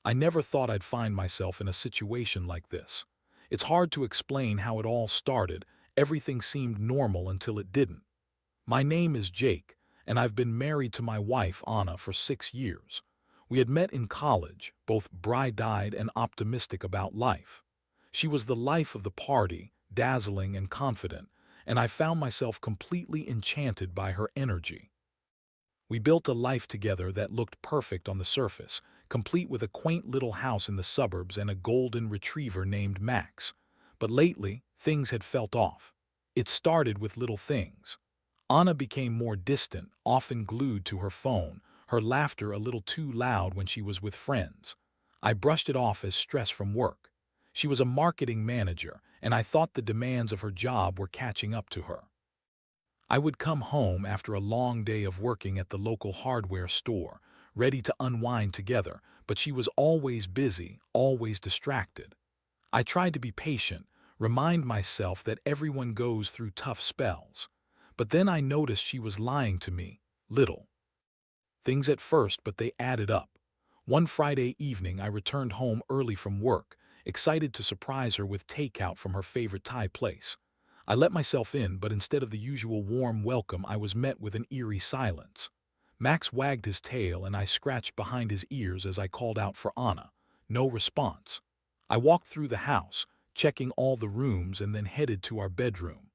I never thought I'd find myself in a situation like this. It's hard to explain how it all started. Everything seemed normal until it didn't. My name is Jake, and I've been married to my wife, Anna, for 6 years. We had met in college, both bright-eyed and optimistic about life. She was the life of the party, dazzling and confident, and I found myself completely enchanted by her energy. We built a life together that looked perfect on the surface, complete with a quaint little house in the suburbs and a golden retriever named Max. But lately, things had felt off. It started with little things. Anna became more distant, often glued to her phone, her laughter a little too loud when she was with friends. I brushed it off as stress from work. She was a marketing manager, and I thought the demands of her job were catching up to her. I would come home after a long day of working at the local hardware store, ready to unwind together, but she was always busy, always distracted. I tried to be patient, remind myself that everyone goes through tough spells. But then I noticed she was lying to me, little things at first, but they added up. One Friday evening, I returned home early from work, excited to surprise her with takeout from her favorite Thai place. I let myself in, but instead of the usual warm welcome, I was met with an eerie silence. Max wagged his tail, and I scratched behind his ears as I called out for Anna. No response. I walked through the house, checking all the rooms, and then headed to our bedroom.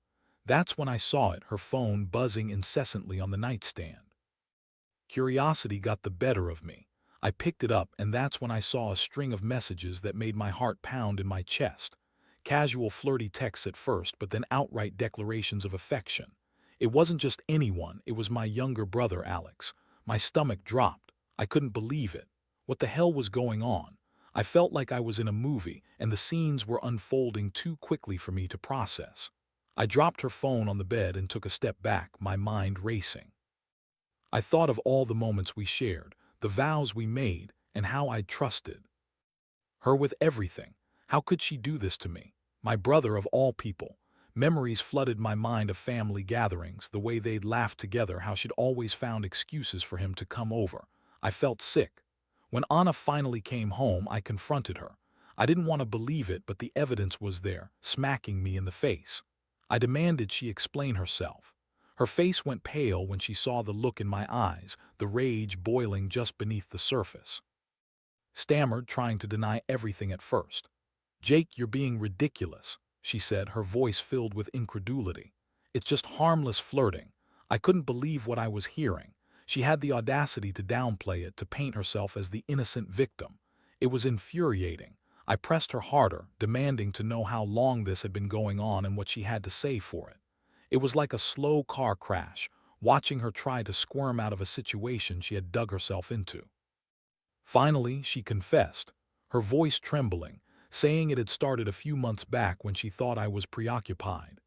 That's when I saw it, her phone buzzing incessantly on the nightstand. Curiosity got the better of me. I picked it up, and that's when I saw a string of messages that made my heart pound in my chest. Casual, flirty texts at first, but then outright declarations of affection. It wasn't just anyone, it was my younger brother, Alex. My stomach dropped. I couldn't believe it. What the hell was going on? I felt like I was in a movie, and the scenes were unfolding too quickly for me to process. I dropped her phone on the bed and took a step back, my mind racing. I thought of all the moments we shared, the vows we made, and how I'd trusted her with everything. How could she do this to me? My brother of all people. Memories flooded my mind of family gatherings, the way they'd laughed together, how she'd always found excuses for him to come over. I felt sick. When Anna finally came home, I confronted her. I didn't want to believe it, but the evidence was there, smacking me in the face. I demanded she explain herself. Her face went pale when she saw the look in my eyes, the rage boiling just beneath the surface. Stammered, trying to deny everything at first. "Jake, you're being ridiculous," she said, her voice filled with incredulity. "It's just harmless flirting." I couldn't believe what I was hearing. She had the audacity to downplay it, to paint herself as the innocent victim. It was infuriating. I pressed her harder, demanding to know how long this had been going on and what she had to say for it. It was like a slow car crash, watching her try to squirm out of a situation she had dug herself into. Finally, she confessed, her voice trembling, saying it had started a few months back when she thought I was preoccupied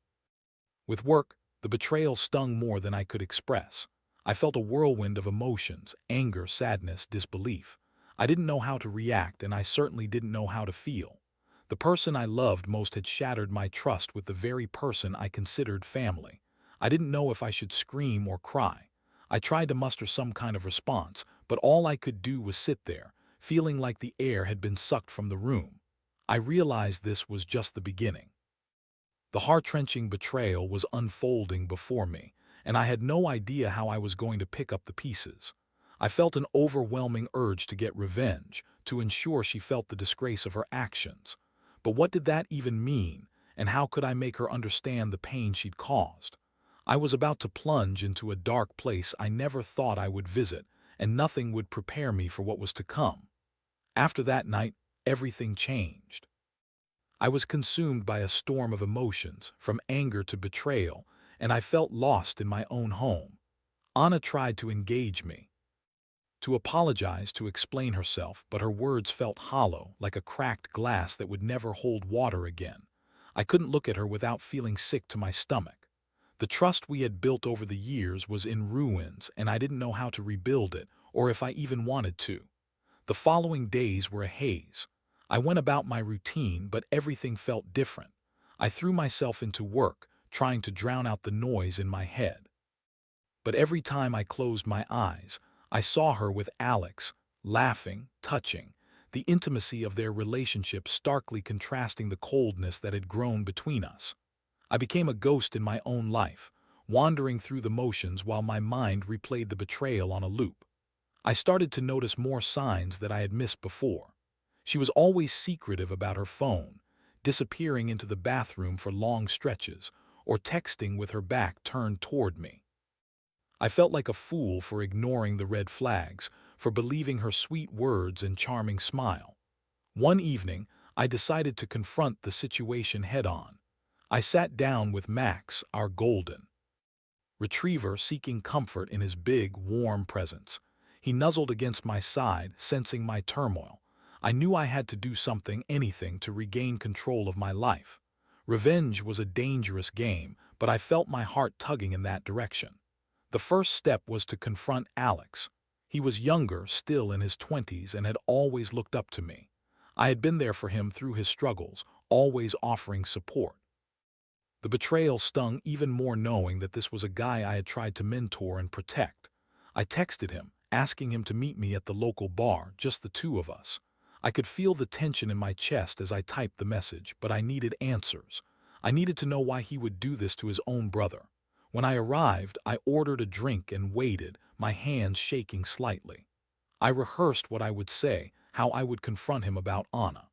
with work. The betrayal stung more than I could express. I felt a whirlwind of emotions, anger, sadness, disbelief. I didn't know how to react, and I certainly didn't know how to feel. The person I loved most had shattered my trust with the very person I considered family. I didn't know if I should scream or cry. I tried to muster some kind of response, but all I could do was sit there, feeling like the air had been sucked from the room. I realized this was just the beginning. The heart-wrenching betrayal was unfolding before me, and I had no idea how I was going to pick up the pieces. I felt an overwhelming urge to get revenge, to ensure she felt the disgrace of her actions. But what did that even mean, and how could I make her understand the pain she'd caused? I was about to plunge into a dark place I never thought I would visit, and nothing would prepare me for what was to come. After that night, everything changed. I was consumed by a storm of emotions, from anger to betrayal, and I felt lost in my own home. Anna tried to engage me, to apologize, to explain herself, but her words felt hollow, like a cracked glass that would never hold water again. I couldn't look at her without feeling sick to my stomach. The trust we had built over the years was in ruins, and I didn't know how to rebuild it, or if I even wanted to. The following days were a haze. I went about my routine, but everything felt different. I threw myself into work, trying to drown out the noise in my head. But every time I closed my eyes, I saw her with Alex, laughing, touching. the intimacy of their relationship starkly contrasting the coldness that had grown between us. I became a ghost in my own life, wandering through the motions while my mind replayed the betrayal on a loop. I started to notice more signs that I had missed before. She was always secretive about her phone, disappearing into the bathroom for long stretches, or texting with her back turned toward me. I felt like a fool for ignoring the red flags, for believing her sweet words and charming smile. One evening, I decided to confront the situation head-on. I sat down with Max, our golden retriever, seeking comfort in his big, warm presence. He nuzzled against my side, sensing my turmoil. I knew I had to do something, anything, to regain control of my life. Revenge was a dangerous game, but I felt my heart tugging in that direction. The first step was to confront Alex. He was younger, still in his 20s, and had always looked up to me. I had been there for him through his struggles, always offering support. The betrayal stung even more knowing that this was a guy I had tried to mentor and protect. I texted him, asking him to meet me at the local bar, just the two of us. I could feel the tension in my chest as I typed the message, but I needed answers. I needed to know why he would do this to his own brother. When I arrived, I ordered a drink and waited, my hands shaking slightly. I rehearsed what I would say, how I would confront him about Anna.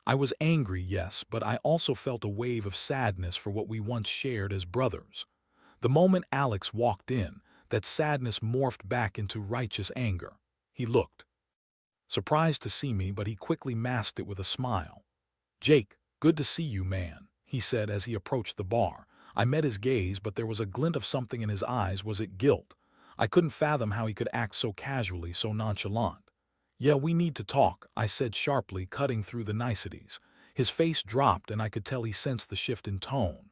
I was angry, yes, but I also felt a wave of sadness for what we once shared as brothers. The moment Alex walked in, that sadness morphed back into righteous anger. He looked surprised to see me, but he quickly masked it with a smile. "Jake, good to see you, man," he said as he approached the bar. I met his gaze, but there was a glint of something in his eyes. Was it guilt? I couldn't fathom how he could act so casually, so nonchalant. "Yeah, we need to talk," I said sharply, cutting through the niceties. His face dropped, and I could tell he sensed the shift in tone.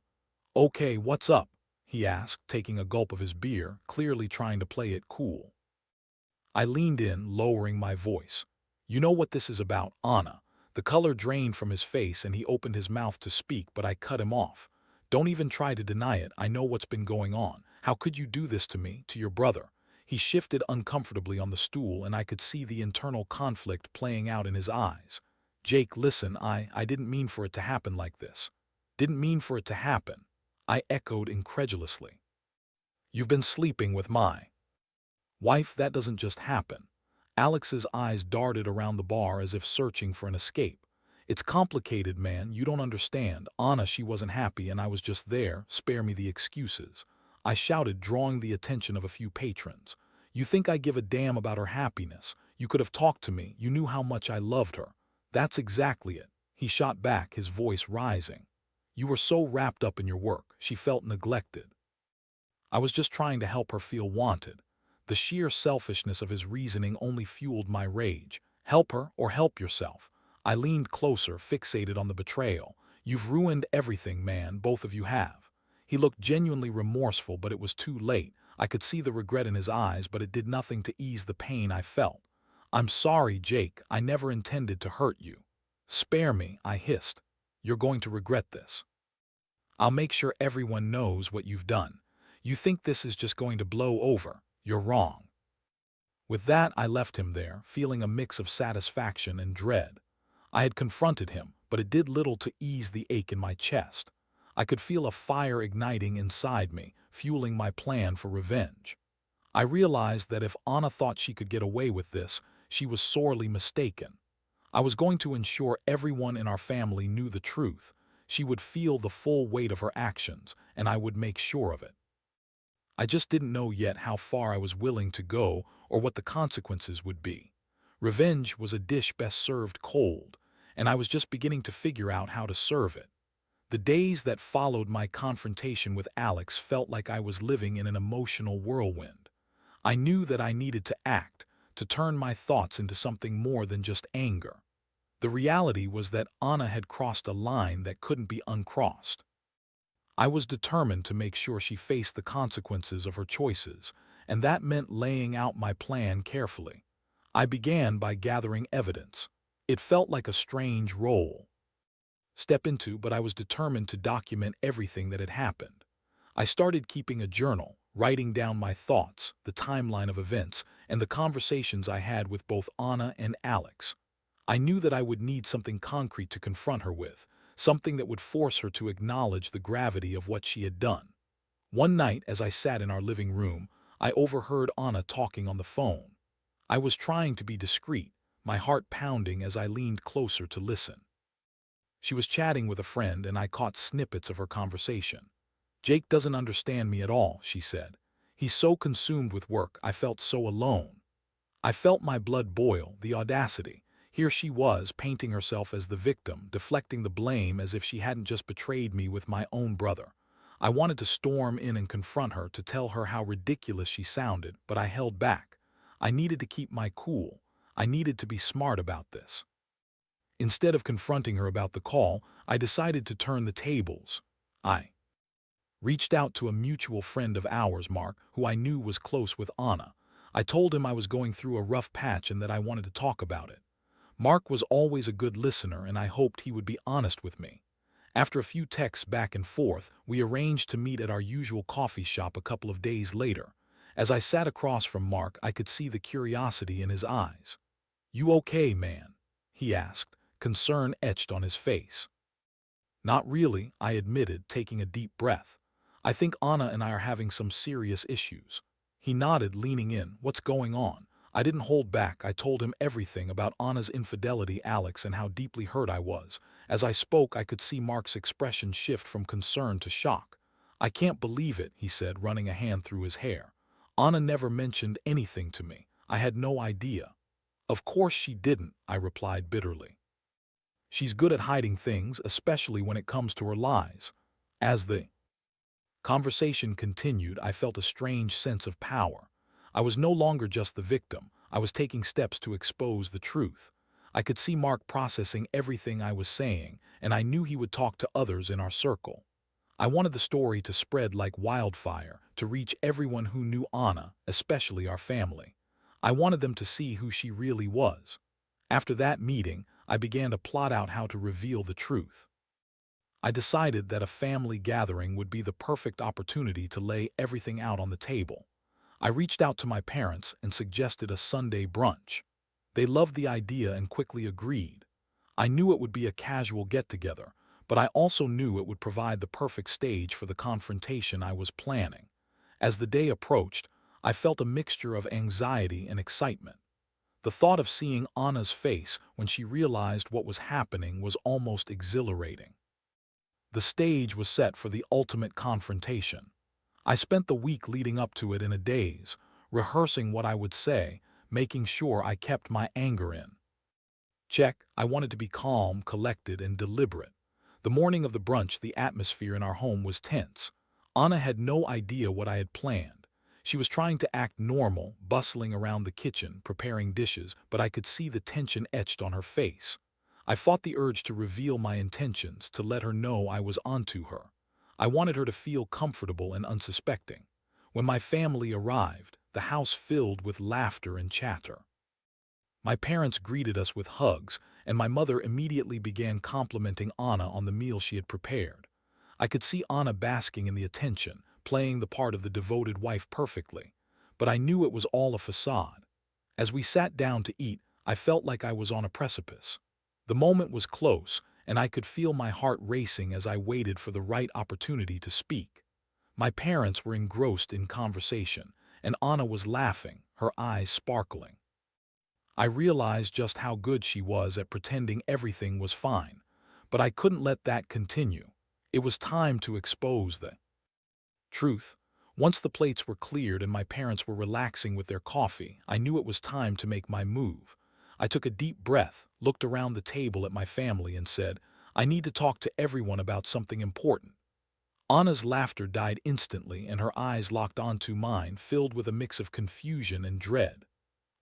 "Okay, what's up?" he asked, taking a gulp of his beer, clearly trying to play it cool. I leaned in, lowering my voice. "You know what this is about, Anna." The color drained from his face and he opened his mouth to speak, but I cut him off. "Don't even try to deny it. I know what's been going on. How could you do this to me, to your brother?" He shifted uncomfortably on the stool, and I could see the internal conflict playing out in his eyes. "Jake, listen, I didn't mean for it to happen like this." "Didn't mean for it to happen?" I echoed incredulously. "You've been sleeping with my wife, that doesn't just happen." Alex's eyes darted around the bar as if searching for an escape. "It's complicated, man, you don't understand. Anna, she wasn't happy and I was just there, spare me the excuses." I shouted, drawing the attention of a few patrons. "You think I give a damn about her happiness? You could have talked to me, you knew how much I loved her." "That's exactly it," he shot back, his voice rising. "You were so wrapped up in your work, she felt neglected." I was just trying to help her feel wanted. The sheer selfishness of his reasoning only fueled my rage. "Help her or help yourself." I leaned closer, fixated on the betrayal. "You've ruined everything, man, both of you have." He looked genuinely remorseful, but it was too late. I could see the regret in his eyes, but it did nothing to ease the pain I felt. "I'm sorry, Jake, I never intended to hurt you." "Spare me," I hissed. "You're going to regret this. I'll make sure everyone knows what you've done. You think this is just going to blow over? You're wrong." With that, I left him there, feeling a mix of satisfaction and dread. I had confronted him, but it did little to ease the ache in my chest. I could feel a fire igniting inside me, fueling my plan for revenge. I realized that if Anna thought she could get away with this, she was sorely mistaken. I was going to ensure everyone in our family knew the truth. She would feel the full weight of her actions, and I would make sure of it. I just didn't know yet how far I was willing to go or what the consequences would be. Revenge was a dish best served cold, and I was just beginning to figure out how to serve it. The days that followed my confrontation with Alex felt like I was living in an emotional whirlwind. I knew that I needed to act, to turn my thoughts into something more than just anger. The reality was that Anna had crossed a line that couldn't be uncrossed. I was determined to make sure she faced the consequences of her choices, and that meant laying out my plan carefully. I began by gathering evidence. It felt like a strange role step into, but I was determined to document everything that had happened. I started keeping a journal, writing down my thoughts, the timeline of events, and the conversations I had with both Anna and Alex. I knew that I would need something concrete to confront her with, something that would force her to acknowledge the gravity of what she had done. One night, as I sat in our living room, I overheard Anna talking on the phone. I was trying to be discreet, my heart pounding as I leaned closer to listen. She was chatting with a friend, and I caught snippets of her conversation. "Jake doesn't understand me at all," she said. "He's so consumed with work, I felt so alone." I felt my blood boil, the audacity. Here she was, painting herself as the victim, deflecting the blame as if she hadn't just betrayed me with my own brother. I wanted to storm in and confront her, to tell her how ridiculous she sounded, but I held back. I needed to keep my cool. I needed to be smart about this. Instead of confronting her about the call, I decided to turn the tables. I reached out to a mutual friend of ours, Mark, who I knew was close with Anna. I told him I was going through a rough patch and that I wanted to talk about it. Mark was always a good listener, and I hoped he would be honest with me. After a few texts back and forth, we arranged to meet at our usual coffee shop a couple of days later. As I sat across from Mark, I could see the curiosity in his eyes. "You okay, man?" he asked, concern etched on his face. "Not really," I admitted, taking a deep breath. "I think Anna and I are having some serious issues." He nodded, leaning in. "What's going on?" I didn't hold back. I told him everything about Anna's infidelity, Alex, and how deeply hurt I was. As I spoke, I could see Mark's expression shift from concern to shock. "I can't believe it," he said, running a hand through his hair. "Anna never mentioned anything to me. I had no idea." "Of course she didn't," I replied bitterly. "She's good at hiding things, especially when it comes to her lies." As the conversation continued, I felt a strange sense of power. I was no longer just the victim. I was taking steps to expose the truth. I could see Mark processing everything I was saying, and I knew he would talk to others in our circle. I wanted the story to spread like wildfire, to reach everyone who knew Anna, especially our family. I wanted them to see who she really was. After that meeting, I began to plot out how to reveal the truth. I decided that a family gathering would be the perfect opportunity to lay everything out on the table. I reached out to my parents and suggested a Sunday brunch. They loved the idea and quickly agreed. I knew it would be a casual get-together, but I also knew it would provide the perfect stage for the confrontation I was planning. As the day approached, I felt a mixture of anxiety and excitement. The thought of seeing Anna's face when she realized what was happening was almost exhilarating. The stage was set for the ultimate confrontation. I spent the week leading up to it in a daze, rehearsing what I would say, making sure I kept my anger in check. I wanted to be calm, collected, and deliberate. The morning of the brunch, the atmosphere in our home was tense. Anna had no idea what I had planned. She was trying to act normal, bustling around the kitchen, preparing dishes, but I could see the tension etched on her face. I fought the urge to reveal my intentions, to let her know I was onto her. I wanted her to feel comfortable and unsuspecting. When my family arrived, the house filled with laughter and chatter. My parents greeted us with hugs, and my mother immediately began complimenting Anna on the meal she had prepared. I could see Anna basking in the attention, playing the part of the devoted wife perfectly, but I knew it was all a facade. As we sat down to eat, I felt like I was on a precipice. The moment was close, and I could feel my heart racing as I waited for the right opportunity to speak. My parents were engrossed in conversation, and Anna was laughing, her eyes sparkling. I realized just how good she was at pretending everything was fine, but I couldn't let that continue. It was time to expose the truth. Once the plates were cleared and my parents were relaxing with their coffee, I knew it was time to make my move. I took a deep breath, looked around the table at my family, and said, "I need to talk to everyone about something important." Anna's laughter died instantly, and her eyes locked onto mine, filled with a mix of confusion and dread.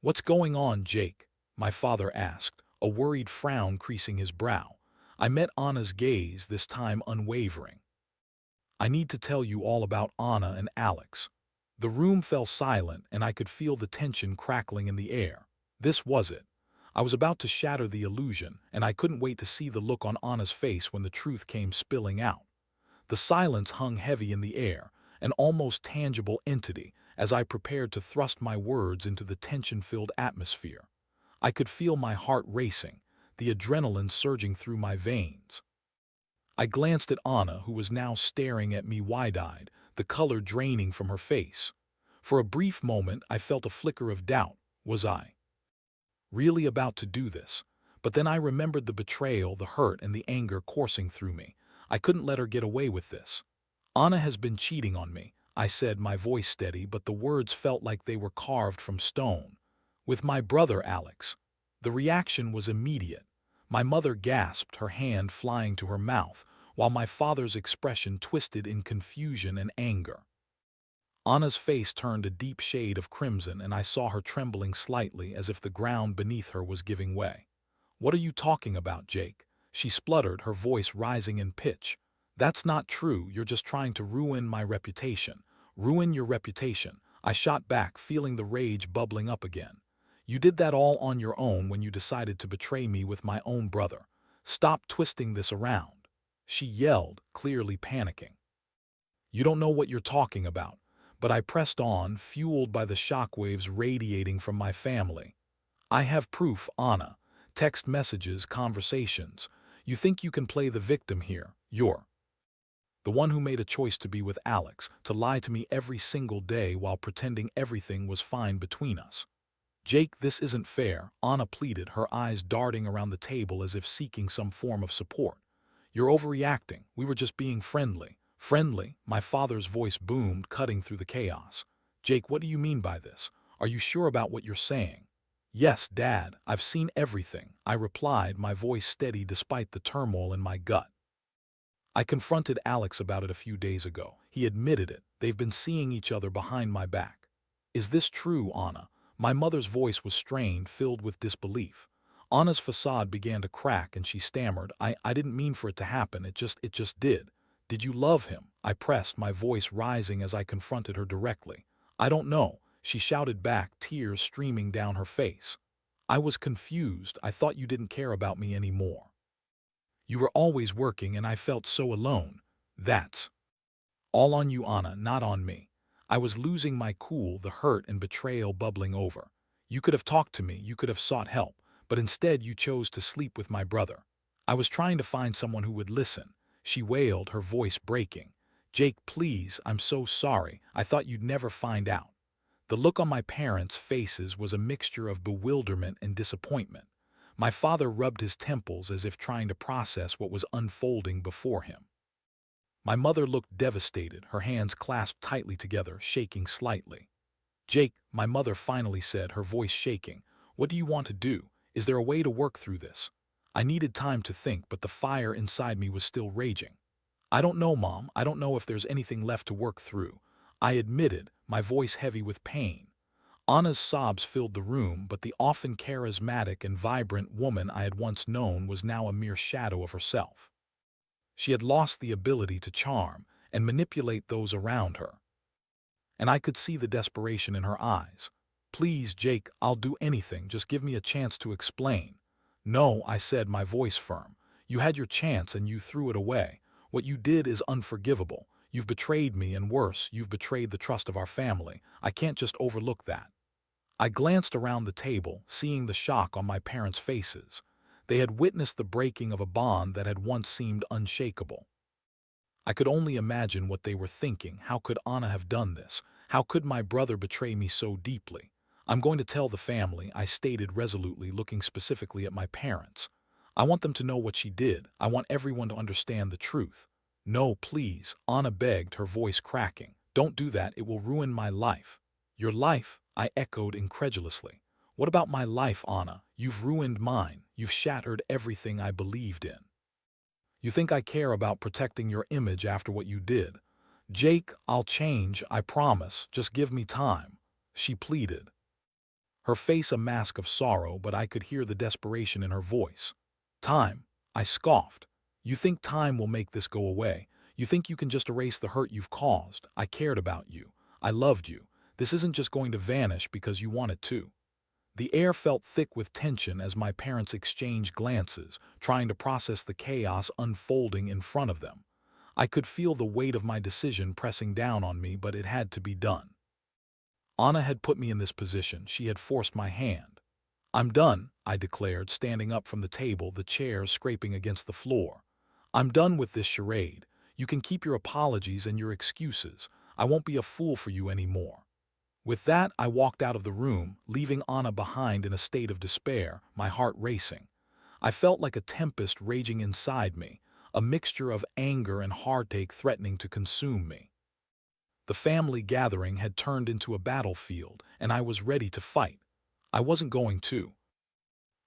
"What's going on, Jake?" my father asked, a worried frown creasing his brow. I met Anna's gaze, this time unwavering. "I need to tell you all about Anna and Alex." The room fell silent, and I could feel the tension crackling in the air. This was it. I was about to shatter the illusion, and I couldn't wait to see the look on Anna's face when the truth came spilling out. The silence hung heavy in the air, an almost tangible entity, as I prepared to thrust my words into the tension-filled atmosphere. I could feel my heart racing. the adrenaline surging through my veins. I glanced at Anna, who was now staring at me wide-eyed, the color draining from her face. For a brief moment, I felt a flicker of doubt. Was I really about to do this? But then I remembered the betrayal, the hurt, and the anger coursing through me. I couldn't let her get away with this. Anna has been cheating on me, I said, my voice steady, but the words felt like they were carved from stone. With my brother, Alex. The reaction was immediate. My mother gasped, her hand flying to her mouth, while my father's expression twisted in confusion and anger. Anna's face turned a deep shade of crimson, and I saw her trembling slightly as if the ground beneath her was giving way. "What are you talking about, Jake?" she spluttered, her voice rising in pitch. "That's not true. You're just trying to ruin my reputation." "Ruin your reputation," I shot back, feeling the rage bubbling up again. "You did that all on your own when you decided to betray me with my own brother. Stop twisting this around," she yelled, clearly panicking. "You don't know what you're talking about." But I pressed on, fueled by the shockwaves radiating from my family. "I have proof, Anna. Text messages, conversations. You think you can play the victim here? You're the one who made a choice to be with Alex, to lie to me every single day while pretending everything was fine between us." "Jake, this isn't fair," Anna pleaded, her eyes darting around the table as if seeking some form of support. "You're overreacting. We were just being friendly." "Friendly?" My father's voice boomed, cutting through the chaos. "Jake, what do you mean by this? Are you sure about what you're saying?" "Yes, Dad, I've seen everything," I replied, my voice steady despite the turmoil in my gut. "I confronted Alex about it a few days ago. He admitted it. They've been seeing each other behind my back." "Is this true, Anna?" My mother's voice was strained, filled with disbelief. Anna's facade began to crack, and she stammered, I didn't mean for it to happen. It just did." "Did you love him?" I pressed, my voice rising as I confronted her directly. "I don't know," she shouted back, tears streaming down her face. "I was confused. I thought you didn't care about me anymore. You were always working, and I felt so alone." "That's all on you, Anna, not on me." I was losing my cool, the hurt and betrayal bubbling over. "You could have talked to me, you could have sought help, but instead you chose to sleep with my brother." "I was trying to find someone who would listen," she wailed, her voice breaking. "Jake, please, I'm so sorry. I thought you'd never find out." The look on my parents' faces was a mixture of bewilderment and disappointment. My father rubbed his temples as if trying to process what was unfolding before him. My mother looked devastated, her hands clasped tightly together, shaking slightly. "Jake," my mother finally said, her voice shaking, "what do you want to do? Is there a way to work through this?" I needed time to think, but the fire inside me was still raging. "I don't know, Mom. I don't know if there's anything left to work through," I admitted, my voice heavy with pain. Anna's sobs filled the room, but the often charismatic and vibrant woman I had once known was now a mere shadow of herself. She had lost the ability to charm and manipulate those around her, and I could see the desperation in her eyes. "Please, Jake, I'll do anything. Just give me a chance to explain." "No," I said, my voice firm. "You had your chance and you threw it away. What you did is unforgivable. You've betrayed me, and worse, you've betrayed the trust of our family. I can't just overlook that." I glanced around the table, seeing the shock on my parents' faces. They had witnessed the breaking of a bond that had once seemed unshakable. I could only imagine what they were thinking. How could Anna have done this? How could my brother betray me so deeply? "I'm going to tell the family," I stated resolutely, looking specifically at my parents. "I want them to know what she did. I want everyone to understand the truth." "No, please," Anna begged, her voice cracking. "Don't do that. It will ruin my life." "Your life?" I echoed incredulously. "What about my life, Anna? You've ruined mine. You've shattered everything I believed in. You think I care about protecting your image after what you did?" "Jake, I'll change, I promise. Just give me time," she pleaded, her face a mask of sorrow, but I could hear the desperation in her voice. "Time?" I scoffed. "You think time will make this go away? You think you can just erase the hurt you've caused? I cared about you. I loved you. This isn't just going to vanish because you want it to." The air felt thick with tension as my parents exchanged glances, trying to process the chaos unfolding in front of them. I could feel the weight of my decision pressing down on me, but it had to be done. Anna had put me in this position. She had forced my hand. "I'm done," I declared, standing up from the table, the chairs scraping against the floor. "I'm done with this charade. You can keep your apologies and your excuses. I won't be a fool for you anymore." With that, I walked out of the room, leaving Anna behind in a state of despair, my heart racing. I felt like a tempest raging inside me, a mixture of anger and heartache threatening to consume me. The family gathering had turned into a battlefield, and I was ready to fight. I wasn't going to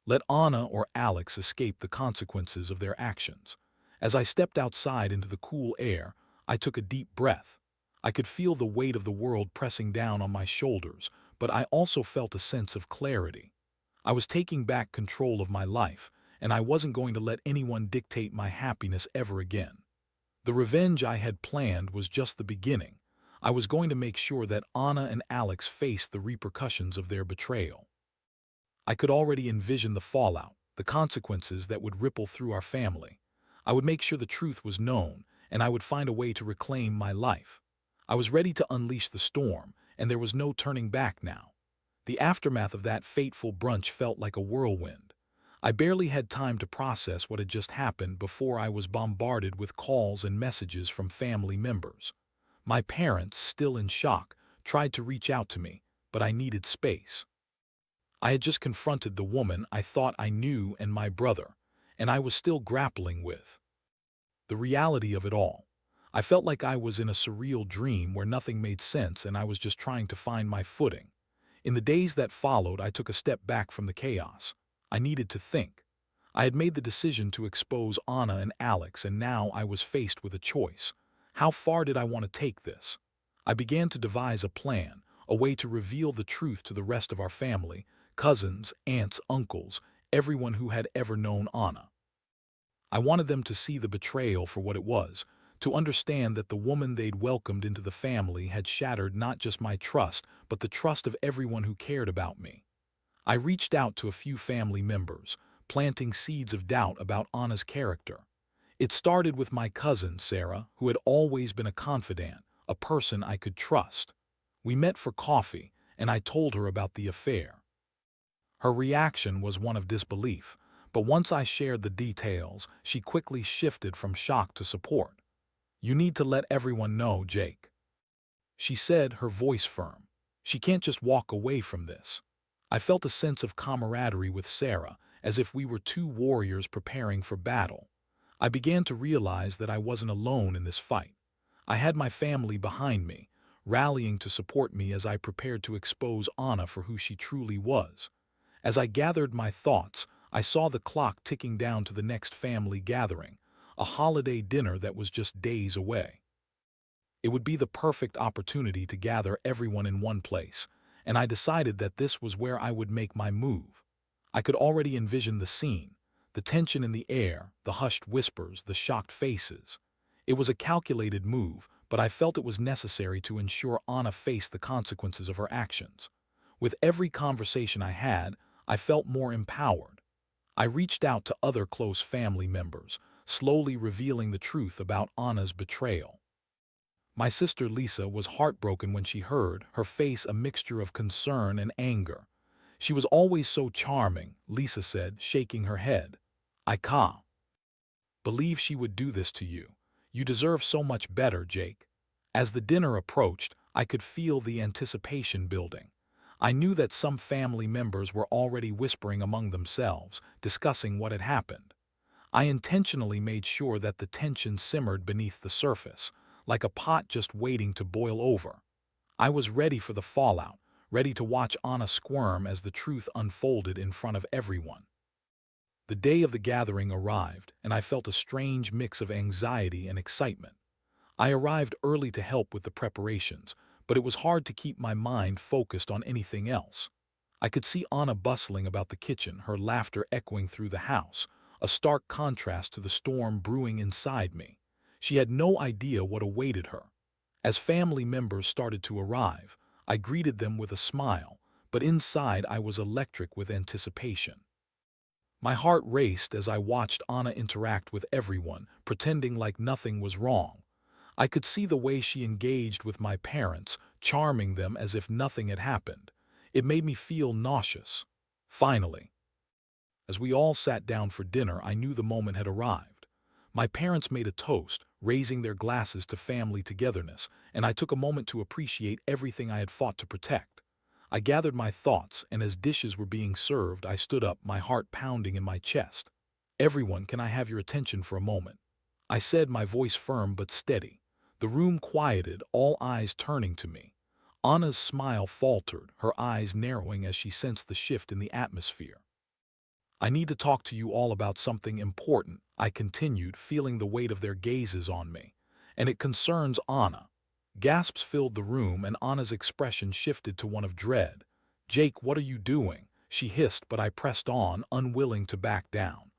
let Anna or Alex escape the consequences of their actions. As I stepped outside into the cool air, I took a deep breath. I could feel the weight of the world pressing down on my shoulders, but I also felt a sense of clarity. I was taking back control of my life, and I wasn't going to let anyone dictate my happiness ever again. The revenge I had planned was just the beginning. I was going to make sure that Anna and Alex faced the repercussions of their betrayal. I could already envision the fallout, the consequences that would ripple through our family. I would make sure the truth was known, and I would find a way to reclaim my life. I was ready to unleash the storm, and there was no turning back now. The aftermath of that fateful brunch felt like a whirlwind. I barely had time to process what had just happened before I was bombarded with calls and messages from family members. My parents, still in shock, tried to reach out to me, but I needed space. I had just confronted the woman I thought I knew and my brother, and I was still grappling with the reality of it all. I felt like I was in a surreal dream where nothing made sense and I was just trying to find my footing. In the days that followed, I took a step back from the chaos. I needed to think. I had made the decision to expose Anna and Alex, and now I was faced with a choice. How far did I want to take this? I began to devise a plan, a way to reveal the truth to the rest of our family, cousins, aunts, uncles, everyone who had ever known Anna. I wanted them to see the betrayal for what it was, to understand that the woman they'd welcomed into the family had shattered not just my trust, but the trust of everyone who cared about me. I reached out to a few family members, planting seeds of doubt about Anna's character. It started with my cousin, Sarah, who had always been a confidant, a person I could trust. We met for coffee, and I told her about the affair. Her reaction was one of disbelief, but once I shared the details, she quickly shifted from shock to support. "You need to let everyone know, Jake," she said, her voice firm. "She can't just walk away from this." I felt a sense of camaraderie with Sarah, as if we were two warriors preparing for battle. I began to realize that I wasn't alone in this fight. I had my family behind me, rallying to support me as I prepared to expose Anna for who she truly was. As I gathered my thoughts, I saw the clock ticking down to the next family gathering, a holiday dinner that was just days away. It would be the perfect opportunity to gather everyone in one place, and I decided that this was where I would make my move. I could already envision the scene, the tension in the air, the hushed whispers, the shocked faces. It was a calculated move, but I felt it was necessary to ensure Anna faced the consequences of her actions. With every conversation I had, I felt more empowered. I reached out to other close family members, slowly revealing the truth about Anna's betrayal. My sister Lisa was heartbroken when she heard, her face a mixture of concern and anger. "She was always so charming," Lisa said, shaking her head. "I can't believe she would do this to you. You deserve so much better, Jake." As the dinner approached, I could feel the anticipation building. I knew that some family members were already whispering among themselves, discussing what had happened. I intentionally made sure that the tension simmered beneath the surface, like a pot just waiting to boil over. I was ready for the fallout, ready to watch Anna squirm as the truth unfolded in front of everyone. The day of the gathering arrived, and I felt a strange mix of anxiety and excitement. I arrived early to help with the preparations, but it was hard to keep my mind focused on anything else. I could see Anna bustling about the kitchen, her laughter echoing through the house, a stark contrast to the storm brewing inside me. She had no idea what awaited her. As family members started to arrive, I greeted them with a smile, but inside I was electric with anticipation. My heart raced as I watched Anna interact with everyone, pretending like nothing was wrong. I could see the way she engaged with my parents, charming them as if nothing had happened. It made me feel nauseous. Finally, as we all sat down for dinner, I knew the moment had arrived. My parents made a toast, raising their glasses to family togetherness, and I took a moment to appreciate everything I had fought to protect. I gathered my thoughts, and as dishes were being served, I stood up, my heart pounding in my chest. "Everyone, can I have your attention for a moment?" I said, my voice firm but steady. The room quieted, all eyes turning to me. Anna's smile faltered, her eyes narrowing as she sensed the shift in the atmosphere. "I need to talk to you all about something important," I continued, feeling the weight of their gazes on me. "And it concerns Anna." Gasps filled the room, and Anna's expression shifted to one of dread. "Jake, what are you doing?" she hissed, but I pressed on, unwilling to back down.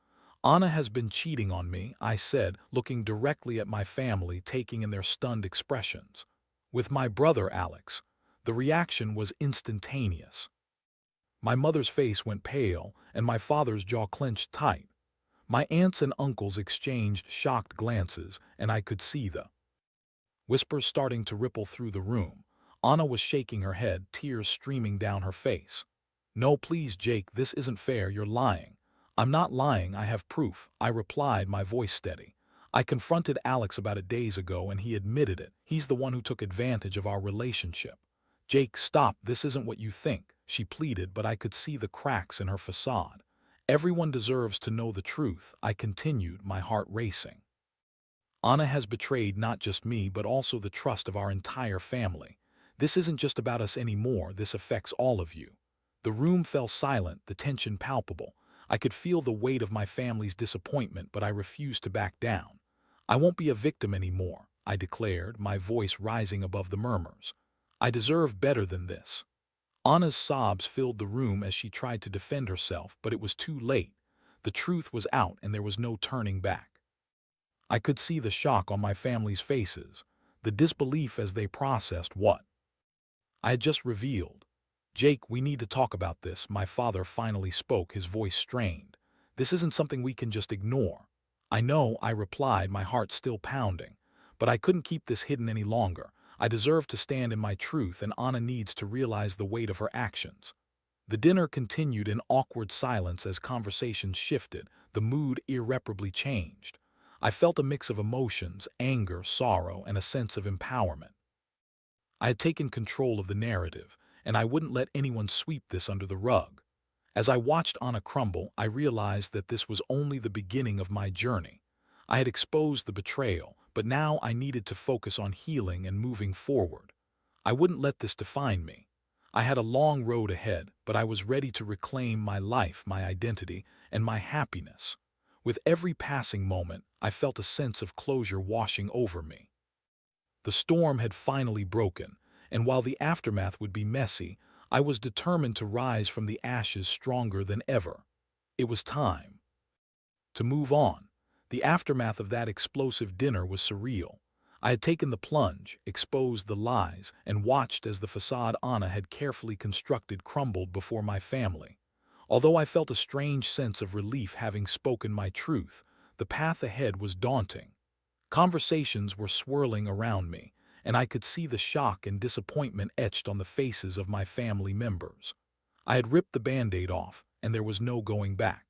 "Anna has been cheating on me," I said, looking directly at my family, taking in their stunned expressions. "With my brother, Alex." The reaction was instantaneous. My mother's face went pale, and my father's jaw clenched tight. My aunts and uncles exchanged shocked glances, and I could see the whispers starting to ripple through the room. Anna was shaking her head, tears streaming down her face. "No, please, Jake, this isn't fair, you're lying." "I'm not lying, I have proof," I replied, my voice steady. "I confronted Alex about it days ago, and he admitted it. He's the one who took advantage of our relationship." "Jake, stop, this isn't what you think," she pleaded, but I could see the cracks in her facade. "Everyone deserves to know the truth," I continued, my heart racing. "Anna has betrayed not just me but also the trust of our entire family. This isn't just about us anymore, this affects all of you." The room fell silent, the tension palpable. I could feel the weight of my family's disappointment, but I refused to back down. "I won't be a victim anymore," I declared, my voice rising above the murmurs. "I deserve better than this." Anna's sobs filled the room as she tried to defend herself, but it was too late. The truth was out, and there was no turning back. I could see the shock on my family's faces, the disbelief as they processed what I had just revealed. "Jake, we need to talk about this," my father finally spoke, his voice strained. "This isn't something we can just ignore." "I know," I replied, my heart still pounding. "But I couldn't keep this hidden any longer. I deserve to stand in my truth, and Anna needs to realize the weight of her actions." The dinner continued in awkward silence as conversations shifted, the mood irreparably changed. I felt a mix of emotions, anger, sorrow, and a sense of empowerment. I had taken control of the narrative, and I wouldn't let anyone sweep this under the rug. As I watched Anna crumble, I realized that this was only the beginning of my journey. I had exposed the betrayal, but now I needed to focus on healing and moving forward. I wouldn't let this define me. I had a long road ahead, but I was ready to reclaim my life, my identity, and my happiness. With every passing moment, I felt a sense of closure washing over me. The storm had finally broken, and while the aftermath would be messy, I was determined to rise from the ashes stronger than ever. It was time to move on. The aftermath of that explosive dinner was surreal. I had taken the plunge, exposed the lies, and watched as the facade Anna had carefully constructed crumbled before my family. Although I felt a strange sense of relief having spoken my truth, the path ahead was daunting. Conversations were swirling around me, and I could see the shock and disappointment etched on the faces of my family members. I had ripped the Band-Aid off, and there was no going back.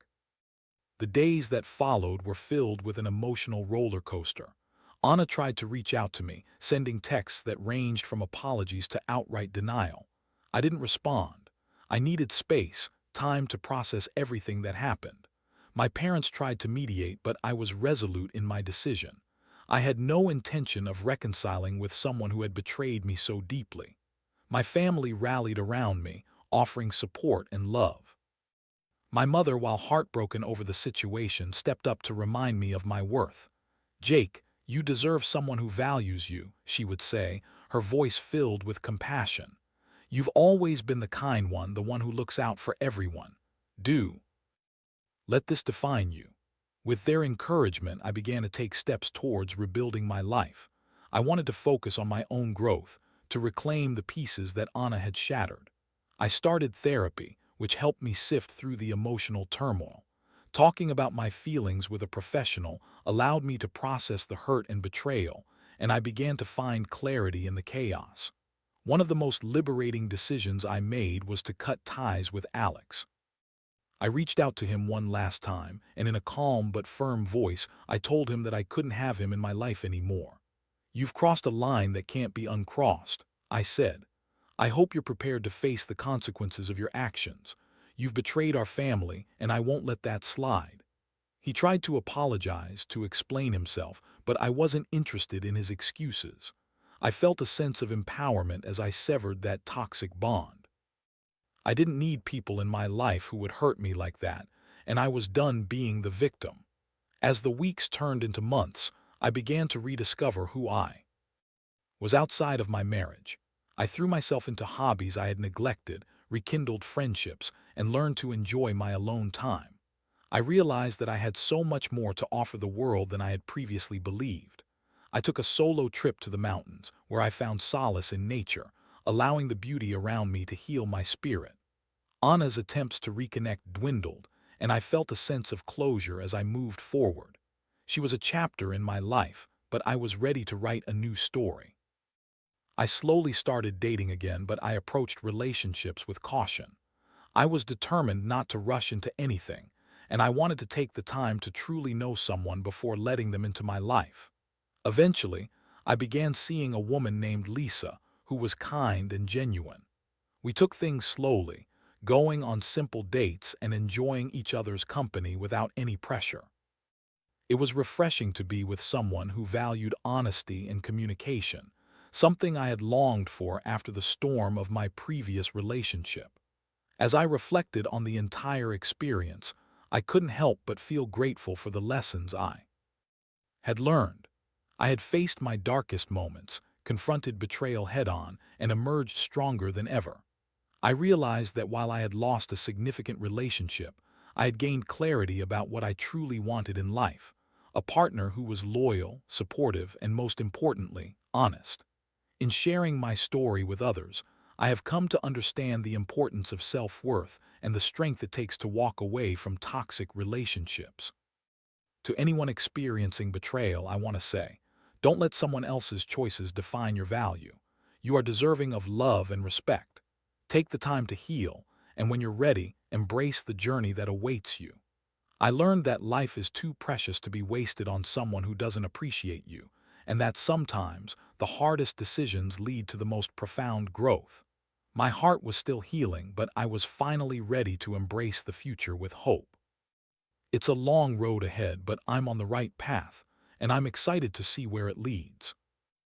The days that followed were filled with an emotional roller coaster. Anna tried to reach out to me, sending texts that ranged from apologies to outright denial. I didn't respond. I needed space, time to process everything that happened. My parents tried to mediate, but I was resolute in my decision. I had no intention of reconciling with someone who had betrayed me so deeply. My family rallied around me, offering support and love. My mother, while heartbroken over the situation, stepped up to remind me of my worth. "Jake, you deserve someone who values you," she would say, her voice filled with compassion. "You've always been the kind one, the one who looks out for everyone. Do let this define you." With their encouragement, I began to take steps towards rebuilding my life. I wanted to focus on my own growth, to reclaim the pieces that Anna had shattered. I started therapy, which helped me sift through the emotional turmoil. Talking about my feelings with a professional allowed me to process the hurt and betrayal, and I began to find clarity in the chaos. One of the most liberating decisions I made was to cut ties with Alex. I reached out to him one last time, and in a calm but firm voice, I told him that I couldn't have him in my life anymore. "You've crossed a line that can't be uncrossed," I said. "I hope you're prepared to face the consequences of your actions. You've betrayed our family, and I won't let that slide." He tried to apologize, to explain himself, but I wasn't interested in his excuses. I felt a sense of empowerment as I severed that toxic bond. I didn't need people in my life who would hurt me like that, and I was done being the victim. As the weeks turned into months, I began to rediscover who I was outside of my marriage. I threw myself into hobbies I had neglected, rekindled friendships, and learned to enjoy my alone time. I realized that I had so much more to offer the world than I had previously believed. I took a solo trip to the mountains, where I found solace in nature, allowing the beauty around me to heal my spirit. Anna's attempts to reconnect dwindled, and I felt a sense of closure as I moved forward. She was a chapter in my life, but I was ready to write a new story. I slowly started dating again, but I approached relationships with caution. I was determined not to rush into anything, and I wanted to take the time to truly know someone before letting them into my life. Eventually, I began seeing a woman named Lisa, who was kind and genuine. We took things slowly, going on simple dates and enjoying each other's company without any pressure. It was refreshing to be with someone who valued honesty and communication, something I had longed for after the storm of my previous relationship. As I reflected on the entire experience, I couldn't help but feel grateful for the lessons I had learned. I had faced my darkest moments, confronted betrayal head-on, and emerged stronger than ever. I realized that while I had lost a significant relationship, I had gained clarity about what I truly wanted in life: a partner who was loyal, supportive, and most importantly, honest. In sharing my story with others, I have come to understand the importance of self-worth and the strength it takes to walk away from toxic relationships. To anyone experiencing betrayal, I want to say, don't let someone else's choices define your value. You are deserving of love and respect. Take the time to heal, and when you're ready, embrace the journey that awaits you. I learned that life is too precious to be wasted on someone who doesn't appreciate you, and that sometimes the hardest decisions lead to the most profound growth. My heart was still healing, but I was finally ready to embrace the future with hope. It's a long road ahead, but I'm on the right path, and I'm excited to see where it leads.